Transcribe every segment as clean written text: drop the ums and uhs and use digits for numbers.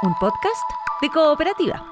un podcast de Cooperativa.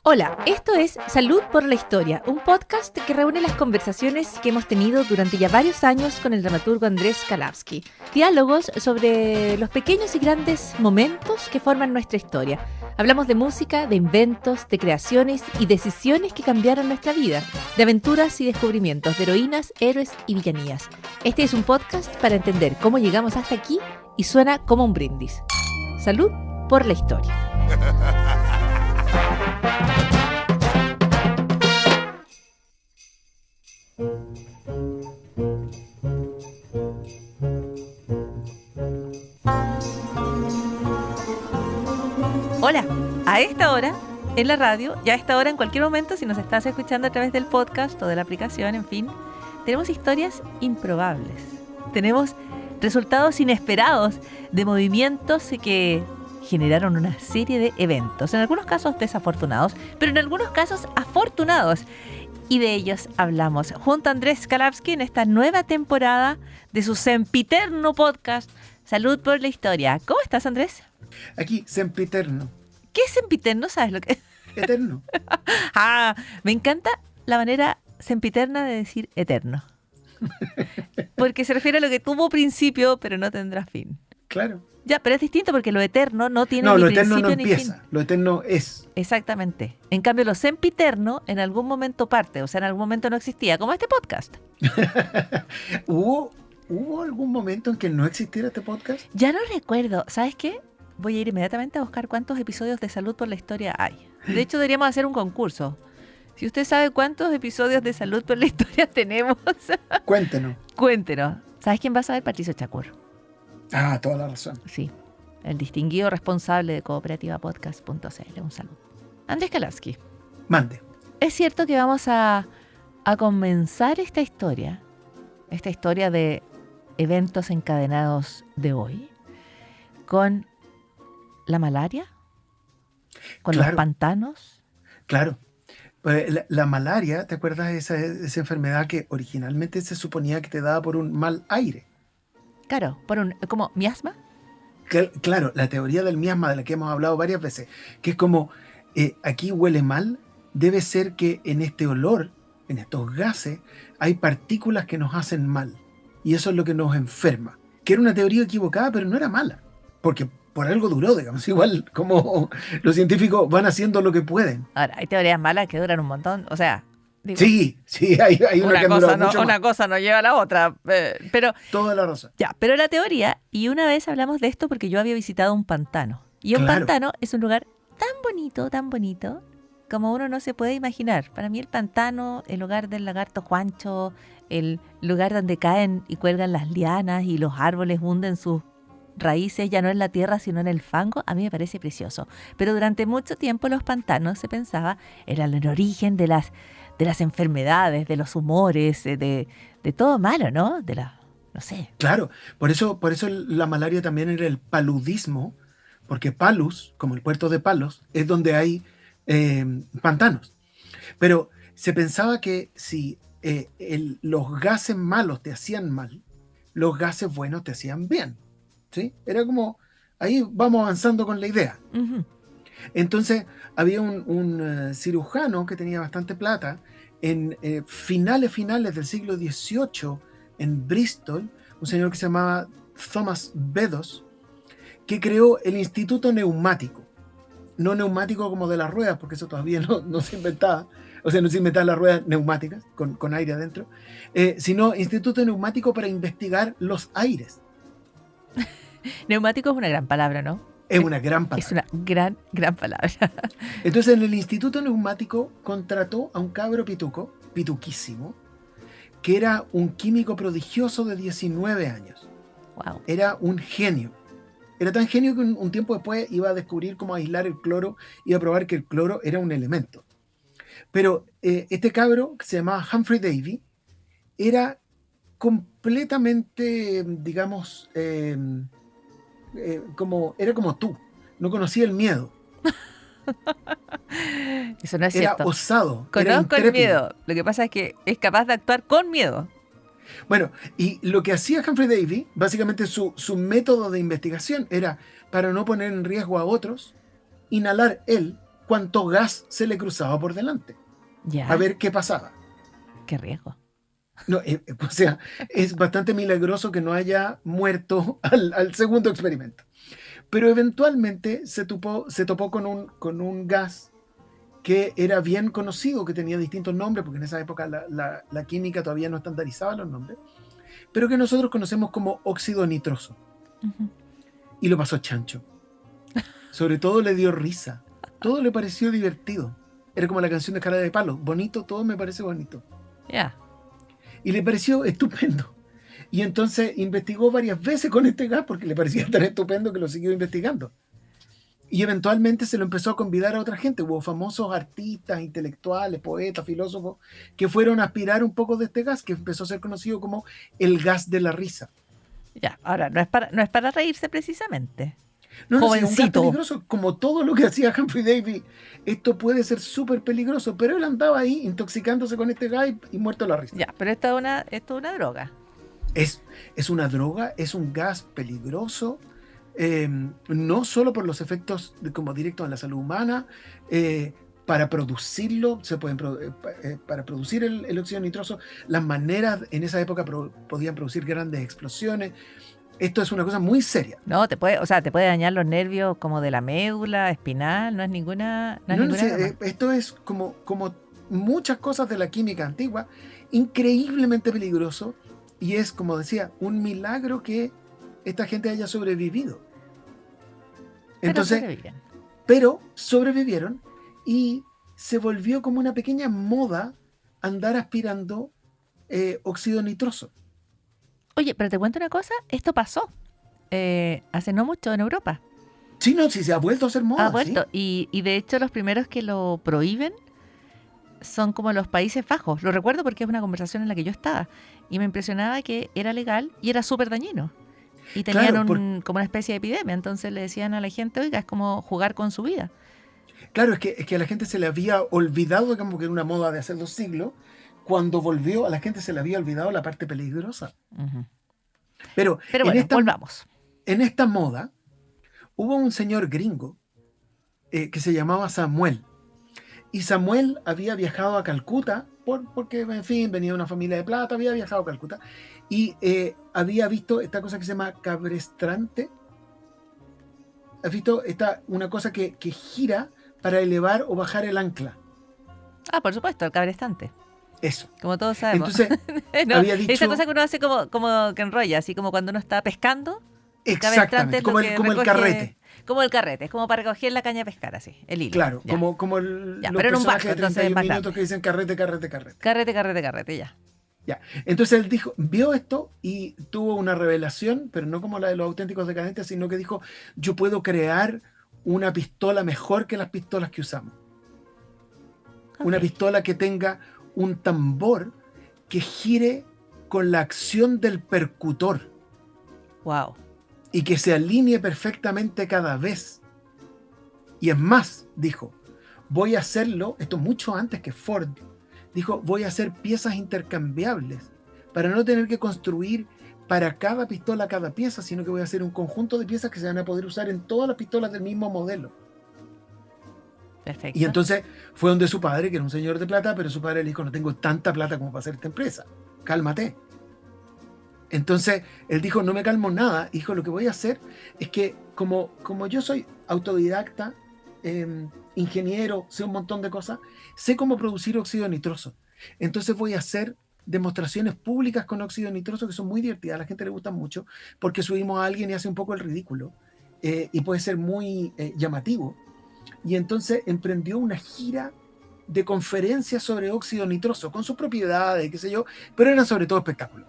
Hola, esto es Salud por la Historia, un podcast que reúne las conversaciones que hemos tenido durante ya varios años con el dramaturgo Andrés Kalavsky. Diálogos sobre los pequeños y grandes momentos que forman nuestra historia. Hablamos de música, de inventos, de creaciones y decisiones que cambiaron nuestra vida, de aventuras y descubrimientos, de heroínas, héroes y villanías. Este es un podcast para entender cómo llegamos hasta aquí y suena como un brindis. Salud por la Historia. Hola, a esta hora en la radio y a esta hora en cualquier momento si nos estás escuchando a través del podcast o de la aplicación, en fin, tenemos historias improbables. Tenemos resultados inesperados de movimientos que generaron una serie de eventos, en algunos casos desafortunados, pero en algunos casos afortunados. Y de ellos hablamos junto a Andrés Kalavsky en esta nueva temporada de su sempiterno podcast Salud por la Historia. ¿Cómo estás, Andrés? Aquí, sempiterno. ¿Qué es sempiterno? ¿Sabes lo que es? Eterno. Me encanta la manera sempiterna de decir eterno. Porque se refiere a lo que tuvo principio, pero no tendrá fin. Claro. Ya, pero es distinto porque lo eterno no tiene No, ni lo principio eterno no ni empieza. fin. Lo eterno es. Exactamente. En cambio, lo sempiterno en algún momento parte, o sea, en algún momento no existía, como este podcast. ¿Hubo algún momento en que no existiera este podcast? Ya no recuerdo. ¿Sabes qué? Voy a ir inmediatamente a buscar cuántos episodios de Salud por la Historia hay. De hecho, deberíamos hacer un concurso. Si usted sabe cuántos episodios de Salud por la Historia tenemos, Cuéntenos. cuéntenos. ¿Sabes quién va a saber? Patricio Chacur. Toda la razón. Sí, el distinguido responsable de cooperativapodcast.cl. Un saludo. Andrés Kalavsky. Mande. Es cierto que vamos a comenzar esta historia de eventos encadenados de hoy, con la malaria, con los pantanos. Claro. Pues la malaria, ¿te acuerdas de esa enfermedad que originalmente se suponía que te daba por un mal aire? Claro, como miasma. Claro, la teoría del miasma de la que hemos hablado varias veces, que es como, aquí huele mal, debe ser que en este olor, en estos gases, hay partículas que nos hacen mal. Y eso es lo que nos enferma. Que era una teoría equivocada, pero no era mala. Porque por algo duró, digamos. Igual como los científicos van haciendo lo que pueden. Ahora, hay teorías malas que duran un montón. O sea, digo, sí, hay una que cosa mucho más. Una cosa no lleva a la otra. Pero toda la razón. Ya, pero la teoría, y una vez hablamos de esto porque yo había visitado un pantano. Y un pantano es un lugar tan bonito, como uno no se puede imaginar. Para mí el pantano, el hogar del lagarto Juancho, el lugar donde caen y cuelgan las lianas y los árboles hunden sus raíces ya no en la tierra sino en el fango, a mí me parece precioso. Pero durante mucho tiempo los pantanos, se pensaba, eran el origen de las enfermedades, de los humores, de todo malo, ¿no? No sé. Claro, por eso la malaria también era el paludismo, porque Palus, como el puerto de Palos, es donde hay pantanos. Pero se pensaba que si los gases malos te hacían mal, los gases buenos te hacían bien. ¿Sí? Era como, ahí vamos avanzando con la idea. Uh-huh. Entonces, había un cirujano que tenía bastante plata en finales del siglo XVIII en Bristol, un señor que se llamaba Thomas Beddoes, que creó el Instituto Neumático. No neumático como de las ruedas, porque eso todavía no se inventaba. O sea, no se inventaban las ruedas neumáticas con aire adentro, sino Instituto Neumático para investigar los aires. Neumático es una gran palabra, ¿no? Es una gran palabra. Es una gran palabra. Entonces, en el Instituto Neumático contrató a un cabro pituquísimo, que era un químico prodigioso de 19 años. Wow. Era un genio. Era tan genio que un tiempo después iba a descubrir cómo aislar el cloro y a probar que el cloro era un elemento. Pero este cabro, que se llamaba Humphrey Davy, era completamente, digamos, era como tú, no conocía el miedo. Eso no es Era cierto. osado, era Conozco el intrépido. miedo. Lo que pasa es que es capaz de actuar con miedo. Bueno, y lo que hacía Humphrey Davy, básicamente su método de investigación era, para no poner en riesgo a otros, inhalar él cuanto gas se le cruzaba por delante, a Ya, ver qué pasaba. qué riesgo. No, o sea, es bastante milagroso que no haya muerto al segundo experimento. Pero eventualmente se topó con un gas que era bien conocido, que tenía distintos nombres, porque en esa época la química todavía no estandarizaba los nombres, pero que nosotros conocemos como óxido nitroso. Ujú. Y lo pasó chancho. Sobre todo le dio risa. Todo le pareció divertido. Era como la canción de Cara de Palo. Bonito, todo me parece bonito. Ya. Y le pareció estupendo. Y entonces investigó varias veces con este gas porque le parecía tan estupendo que lo siguió investigando. Y eventualmente se lo empezó a convidar a otra gente. Hubo famosos artistas, intelectuales, poetas, filósofos que fueron a aspirar un poco de este gas, que empezó a ser conocido como el gas de la risa. Ya. Ahora, no es para reírse precisamente. No, sí, es un gas Jovencito. peligroso, como todo lo que hacía Humphrey Davy. Esto puede ser súper peligroso, pero él andaba ahí intoxicándose con este gas y muerto a la risa. Ya, pero esto es una droga. Es una droga, es un gas peligroso, no solo por los efectos como directos en la salud humana, para producirlo, para producir el óxido nitroso, las maneras en esa época podían producir grandes explosiones. Esto es una cosa muy seria. No, te puede dañar los nervios como de la médula, espinal, no es ninguna No sé, broma. esto es como muchas cosas de la química antigua, increíblemente peligroso, y es, como decía, un milagro que esta gente haya sobrevivido. Entonces, sobreviven. pero sobrevivieron y se volvió como una pequeña moda andar aspirando óxido nitroso. Oye, pero te cuento una cosa, esto pasó hace no mucho en Europa. Sí, no, sí, se ha vuelto a ser moda. Ha vuelto. Y de hecho los primeros que lo prohíben son como los Países Bajos. Lo recuerdo porque es una conversación en la que yo estaba. Y me impresionaba que era legal y era súper dañino. Y tenían Claro, como una especie de epidemia. Entonces le decían a la gente, oiga, es como jugar con su vida. Claro, es que a la gente se le había olvidado, como que era una moda de hace 2 siglos. Cuando volvió, a la gente se le había olvidado la parte peligrosa. Ujú. Pero Pero bueno, volvamos. en esta moda hubo un señor gringo que se llamaba Samuel. Y Samuel había viajado a Calcuta, porque, en fin, venía de una familia de plata, había viajado a Calcuta, y había visto esta cosa que se llama cabrestrante. ¿Has visto una cosa que gira para elevar o bajar el ancla? Ah, por supuesto, el cabrestante. Eso. Como todos sabemos. Entonces, No, había esa dicho, cosa que uno hace como que enrolla, así como cuando uno está pescando. El cabrestante exactamente, es lo que como el recoge. carrete. Como el carrete, es como para recoger la caña de pescar, así, el hilo. Claro, Ya. como Ya, los pero en un personajes barco, de entonces es 31 más minutos grande. que dicen carrete, carrete, carrete. Carrete, ya. Ya. Entonces él vio esto y tuvo una revelación, pero no como la de los auténticos decadentes, sino que dijo, yo puedo crear una pistola mejor que las pistolas que usamos. Una Ok. pistola que tenga un tambor que gire con la acción del percutor Wow. y que se alinee perfectamente cada vez. Y es más, dijo, voy a hacerlo, esto mucho antes que Ford, dijo, voy a hacer piezas intercambiables para no tener que construir para cada pistola cada pieza, sino que voy a hacer un conjunto de piezas que se van a poder usar en todas las pistolas del mismo modelo. Perfecto. Y entonces fue donde su padre, que era un señor de plata, pero su padre le dijo, no tengo tanta plata como para hacer esta empresa, cálmate. Entonces él dijo, no me calmo nada, hijo, lo que voy a hacer es que como yo soy autodidacta, ingeniero, sé un montón de cosas, sé cómo producir óxido nitroso. Entonces voy a hacer demostraciones públicas con óxido nitroso que son muy divertidas, a la gente le gustan mucho, porque subimos a alguien y hace un poco el ridículo, y puede ser muy llamativo. Y entonces emprendió una gira de conferencias sobre óxido nitroso, con sus propiedades, qué sé yo, pero eran sobre todo espectáculos.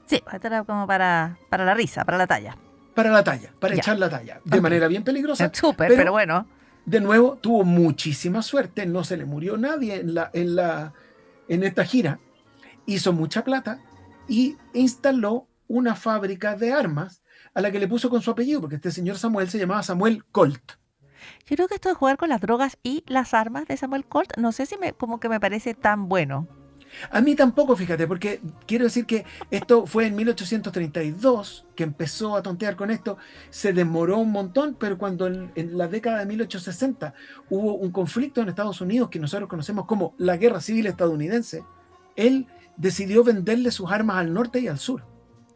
Sí, esto era como para la risa, para la talla. Para la talla, para Ya. echar la talla, de Ok. manera bien peligrosa, Súper, pero bueno. de nuevo tuvo muchísima suerte, no se le murió nadie en esta gira, hizo mucha plata y instaló una fábrica de armas a la que le puso con su apellido, porque este señor Samuel se llamaba Samuel Colt. Yo creo que esto de jugar con las drogas y las armas de Samuel Colt, no sé si como que me parece tan bueno. A mí tampoco, fíjate, porque quiero decir que esto fue en 1832 que empezó a tontear con esto, se demoró un montón, pero cuando en la década de 1860 hubo un conflicto en Estados Unidos que nosotros conocemos como la Guerra Civil Estadounidense, él decidió venderle sus armas al norte y al sur.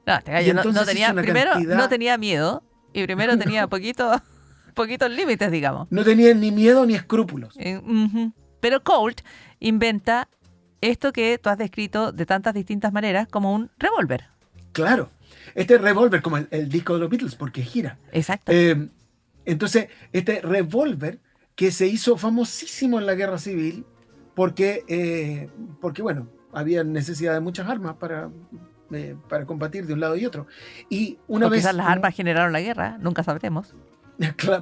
No, este gallo no tenía, primero no tenía miedo y primero tenía poquitos límites, digamos. No tenía ni miedo ni escrúpulos. Pero Colt inventa esto que tú has descrito de tantas distintas maneras como un revólver. Claro, este revólver como el disco de los Beatles, porque gira. Exacto. Entonces, este revólver que se hizo famosísimo en la Guerra Civil porque bueno, había necesidad de muchas armas para combatir de un lado y otro. Y una vez... Quizás las armas generaron la guerra, nunca sabremos.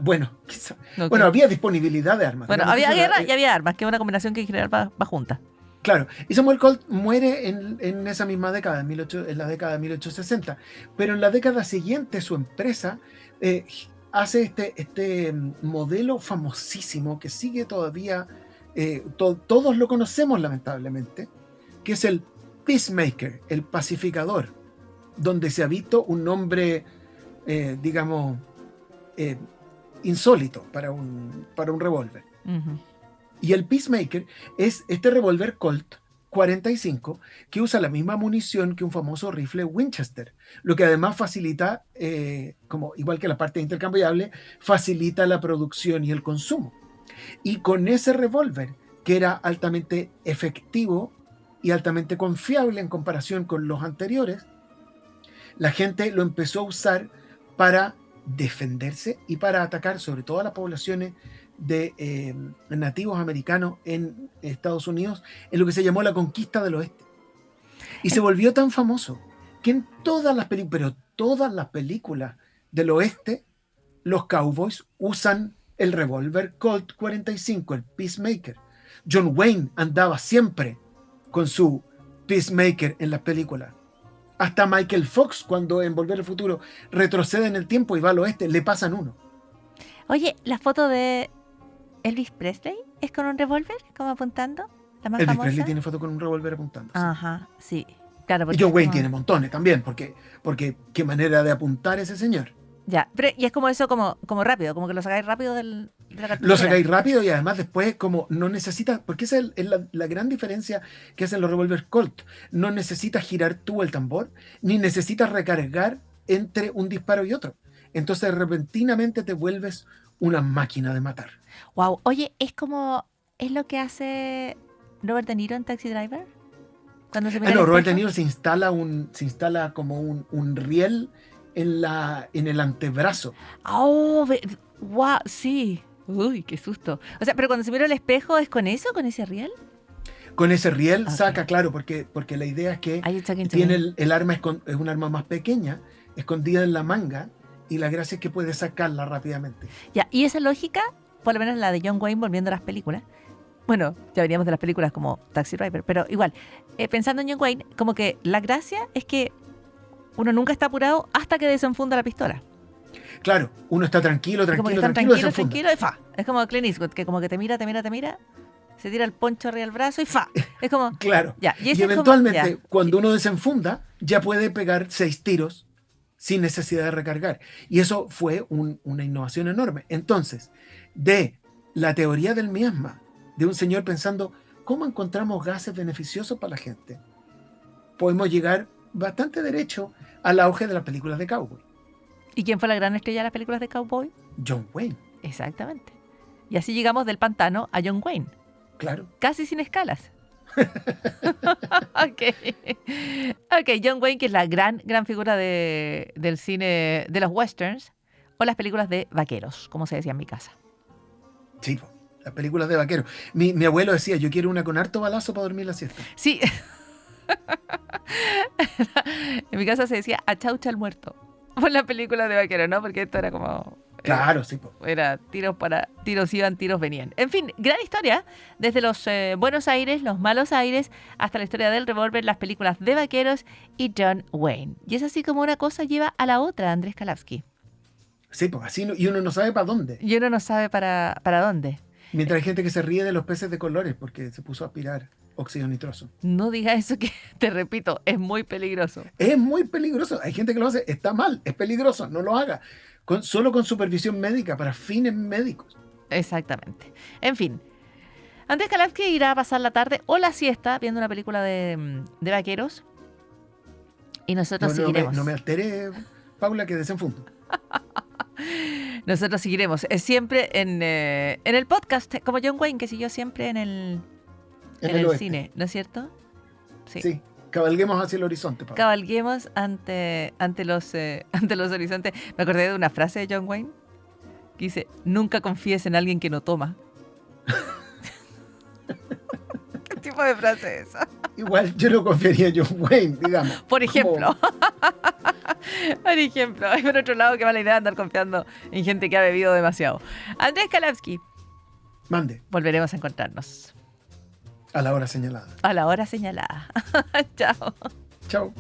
Bueno, quizás. Okay. Bueno, había disponibilidad de armas. Bueno, había guerra y había armas, que es una combinación que en general va junta. Claro, y Samuel Colt muere en esa misma década, en la década de 1860, pero en la década siguiente su empresa hace este modelo famosísimo que sigue todavía, todos lo conocemos lamentablemente, que es el Peacemaker, el pacificador, donde se ha visto un nombre, digamos, insólito para un revólver. Uh-huh. Y el Peacemaker es este revólver Colt 45 que usa la misma munición que un famoso rifle Winchester, lo que además facilita, como igual que la parte intercambiable, facilita la producción y el consumo. Y con ese revólver, que era altamente efectivo y altamente confiable en comparación con los anteriores, la gente lo empezó a usar para defenderse y para atacar sobre todo a las poblaciones de nativos americanos en Estados Unidos en lo que se llamó la conquista del oeste. Y se volvió tan famoso que en todas las películas, pero todas las películas del oeste, los cowboys usan el revólver Colt 45, el Peacemaker. John Wayne andaba siempre con su Peacemaker en las películas. Hasta Michael Fox, cuando en Volver al Futuro retrocede en el tiempo y va al oeste, le pasan uno. Oye, la foto de Elvis Presley es con un revólver, como apuntando. La más Elvis famosa. Presley tiene foto con un revólver apuntando. Ajá, sí. Claro, y John Wayne tiene montones también, porque qué manera de apuntar ese señor. Ya, pero y es como eso, como rápido, como que lo sacáis rápido de la cartuchera. Lo sacáis rápido y además después como no necesitas, porque esa es la gran diferencia que hacen los revólveres Colt. No necesitas girar tú el tambor, ni necesitas recargar entre un disparo y otro. Entonces repentinamente te vuelves una máquina de matar. Wow, oye, es lo que hace Robert De Niro en Taxi Driver. Cuando se Robert De Niro se instala como un riel en el antebrazo. Oh, wow, sí. Uy, qué susto. O sea, pero cuando se mira al espejo, ¿es con eso, con ese riel? Con ese riel saca, claro, porque la idea es que tiene el arma, es un arma más pequeña, escondida en la manga, y la gracia es que puede sacarla rápidamente. Ya, y esa lógica, por lo menos la de John Wayne volviendo a las películas. Bueno, ya veníamos de las películas como Taxi Driver, pero igual, pensando en John Wayne, como que la gracia es que uno nunca está apurado hasta que desenfunda la pistola. Claro, uno está tranquilo, tranquilo, y fa. Es como Clint Eastwood, que como que te mira, se tira el poncho arriba del brazo y fa. Es como... Claro, ya, y eventualmente, cuando uno desenfunda, ya puede pegar 6 tiros sin necesidad de recargar. Y eso fue una innovación enorme. Entonces, de la teoría del miasma, de un señor pensando, ¿cómo encontramos gases beneficiosos para la gente? Podemos llegar bastante derecho al auge de las películas de cowboy. ¿Y quién fue la gran estrella de las películas de cowboy? John Wayne. Exactamente. Y así llegamos del pantano a John Wayne. Claro. Casi sin escalas. Ok, John Wayne, que es la gran figura del cine, de los westerns, o las películas de vaqueros, como se decía en mi casa. Sí, las películas de vaqueros. Mi abuelo decía, yo quiero una con harto balazo para dormir la siesta. Sí. En mi casa se decía achaucha al muerto por la película de vaqueros, ¿no? Porque esto era como... Claro, sí. Era tiros iban, tiros venían. En fin, gran historia. Desde los buenos aires, los malos aires, hasta la historia del revólver, las películas de vaqueros y John Wayne. Y es así como una cosa lleva a la otra, Andrés Kalawski. Sí, pues así y uno no sabe para dónde. Y uno no sabe para dónde. Mientras hay gente que se ríe de los peces de colores porque se puso a aspirar óxido nitroso. No digas eso que, te repito, es muy peligroso. Es muy peligroso. Hay gente que lo hace, está mal, es peligroso, no lo haga. Solo con supervisión médica, para fines médicos. Exactamente. En fin, Andrés Kalavsky irá a pasar la tarde o la siesta viendo una película de vaqueros. Y nosotros seguiremos. No me altere, Paula, que desenfundo. Nosotros seguiremos siempre en el podcast, como John Wayne, que siguió siempre en el cine, ¿no es cierto? Sí, cabalguemos hacia el horizonte, Paula. Cabalguemos ante los horizontes. Me acordé de una frase de John Wayne que dice: nunca confíes en alguien que no toma. ¿Qué tipo de frase es esa? Igual yo no confiaría en John Wayne, digamos. Por ejemplo. Por ejemplo. Hay por otro lado que mala idea andar confiando en gente que ha bebido demasiado. Andrés Kalavsky. Mande. Volveremos a encontrarnos. A la hora señalada. A la hora señalada. Chao. Chao.